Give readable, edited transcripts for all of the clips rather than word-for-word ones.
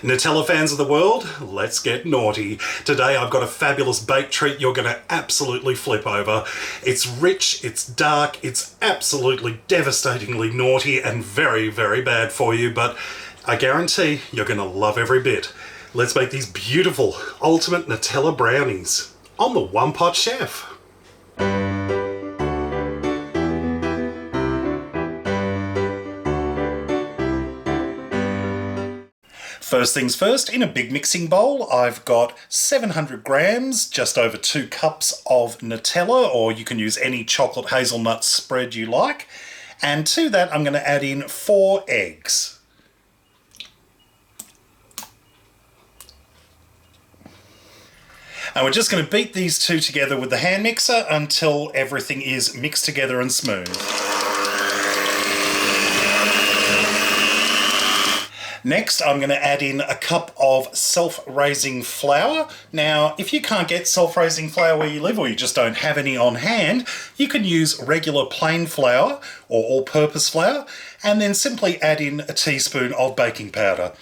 Nutella fans of the world, let's get naughty. Today I've got a fabulous baked treat you're going to absolutely flip over. It's rich, it's dark, it's absolutely devastatingly naughty and very, very bad for you, but I guarantee you're going to love every bit. Let's make these beautiful ultimate Nutella brownies on the One Pot Chef. First things first, in a big mixing bowl, I've got 700 grams, just over 2 cups of Nutella, or you can use any chocolate hazelnut spread you like. And to that, I'm going to add in 4 eggs. And we're just going to beat these two together with the hand mixer until everything is mixed together and smooth. Next, I'm going to add in a cup of self-raising flour. Now, if you can't get self-raising flour where you live, or you just don't have any on hand, you can use regular plain flour or all-purpose flour, and then simply add in a teaspoon of baking powder.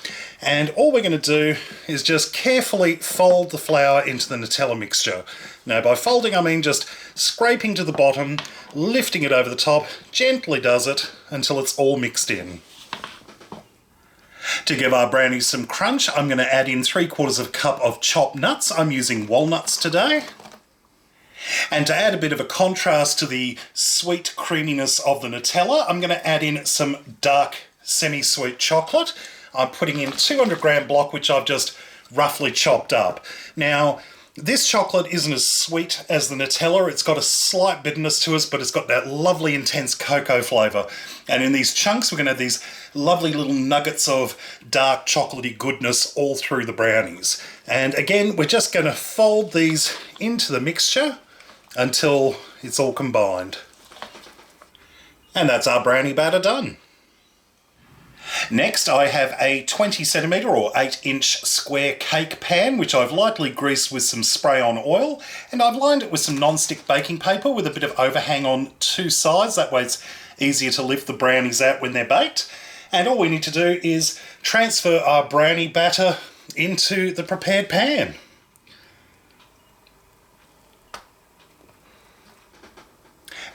And all we're going to do is just carefully fold the flour into the Nutella mixture. Now, by folding, I mean just scraping to the bottom, lifting it over the top, gently does it until it's all mixed in. To give our brownies some crunch, I'm going to add in 3/4 cup of chopped nuts. I'm using walnuts today. And to add a bit of a contrast to the sweet creaminess of the Nutella, I'm going to add in some dark semi-sweet chocolate. I'm putting in 200 gram block, which I've just roughly chopped up. Now, this chocolate isn't as sweet as the Nutella. It's got a slight bitterness to it, but it's got that lovely intense cocoa flavour. And in these chunks, we're going to have these lovely little nuggets of dark chocolatey goodness all through the brownies. And again, we're just going to fold these into the mixture until it's all combined. And that's our brownie batter done. Next, I have a 20 centimetre or 8-inch square cake pan, which I've lightly greased with some spray-on oil, and I've lined it with some non-stick baking paper with a bit of overhang on 2 sides. That way it's easier to lift the brownies out when they're baked. And all we need to do is transfer our brownie batter into the prepared pan.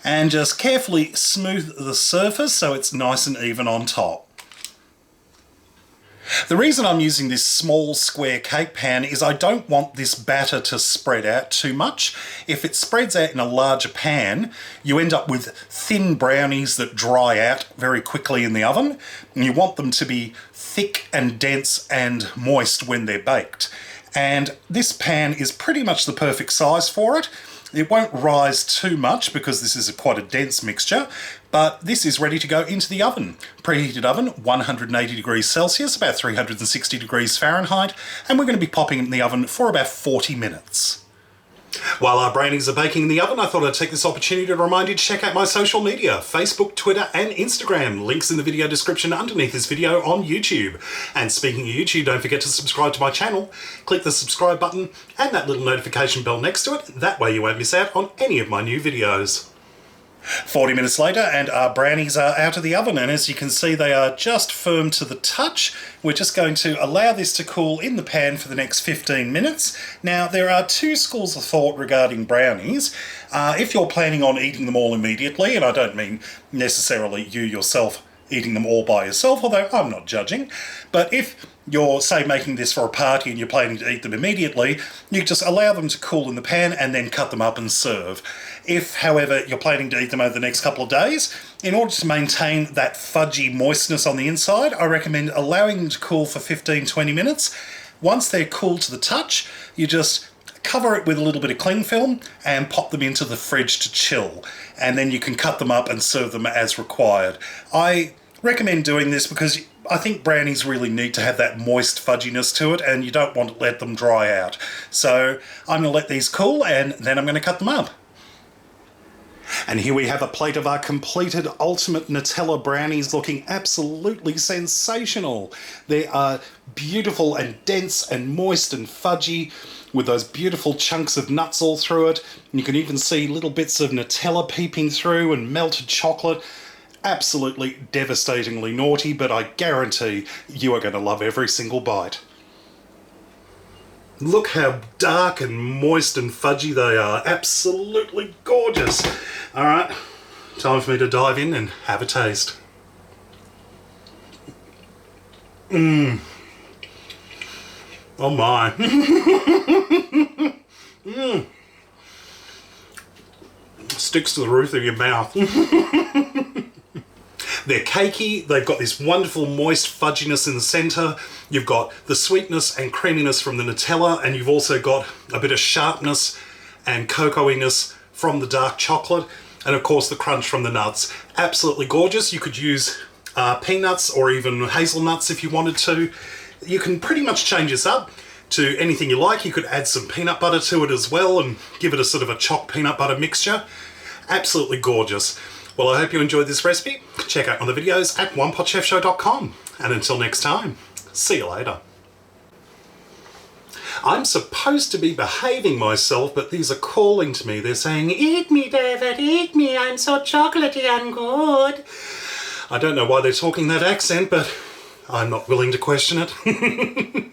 And just carefully smooth the surface so it's nice and even on top. The reason I'm using this small square cake pan is I don't want this batter to spread out too much. If it spreads out in a larger pan, you end up with thin brownies that dry out very quickly in the oven. And you want them to be thick and dense and moist when they're baked. And this pan is pretty much the perfect size for it. It won't rise too much because this is quite a dense mixture, but this is ready to go into the oven. Preheated oven, 180 degrees Celsius, about 360 degrees Fahrenheit, and we're going to be popping it in the oven for about 40 minutes. While our brownies are baking in the oven, I thought I'd take this opportunity to remind you to check out my social media, Facebook, Twitter and Instagram. Links in the video description underneath this video on YouTube. And speaking of YouTube, don't forget to subscribe to my channel. Click the subscribe button and that little notification bell next to it. That way you won't miss out on any of my new videos. 40 minutes later and our brownies are out of the oven, and as you can see they are just firm to the touch. We're just going to allow this to cool in the pan for the next 15 minutes. Now there are 2 schools of thought regarding brownies. If you're planning on eating them all immediately, and I don't mean necessarily you yourself eating them all by yourself, although I'm not judging, but if you're, say, making this for a party and you're planning to eat them immediately, you just allow them to cool in the pan and then cut them up and serve. If, however, you're planning to eat them over the next couple of days, in order to maintain that fudgy moistness on the inside, I recommend allowing them to cool for 15-20 minutes. Once they're cool to the touch, you just cover it with a little bit of cling film and pop them into the fridge to chill. And then you can cut them up and serve them as required. I recommend doing this because I think brownies really need to have that moist fudginess to it, and you don't want to let them dry out. So I'm going to let these cool and then I'm going to cut them up. And here we have a plate of our completed ultimate Nutella brownies, looking absolutely sensational. They are beautiful and dense and moist and fudgy with those beautiful chunks of nuts all through it. And you can even see little bits of Nutella peeping through and melted chocolate. Absolutely devastatingly naughty, but I guarantee you are going to love every single bite. Look how dark and moist and fudgy they are. Absolutely gorgeous. All right, time for me to dive in and have a taste. Mmm. Oh my. Mmm. Sticks to the roof of your mouth. They're cakey, they've got this wonderful moist fudginess in the centre, you've got the sweetness and creaminess from the Nutella, and you've also got a bit of sharpness and cocoa-iness from the dark chocolate, and of course the crunch from the nuts. Absolutely gorgeous. You could use peanuts or even hazelnuts if you wanted to. You can pretty much change this up to anything you like. You could add some peanut butter to it as well and give it a sort of a chopped peanut butter mixture. Absolutely gorgeous. Well, I hope you enjoyed this recipe. Check out other videos at OnePotChefShow.com. And until next time, see you later. I'm supposed to be behaving myself, but these are calling to me. They're saying, "Eat me, David, eat me, I'm so chocolatey and good." I don't know why they're talking that accent, but I'm not willing to question it.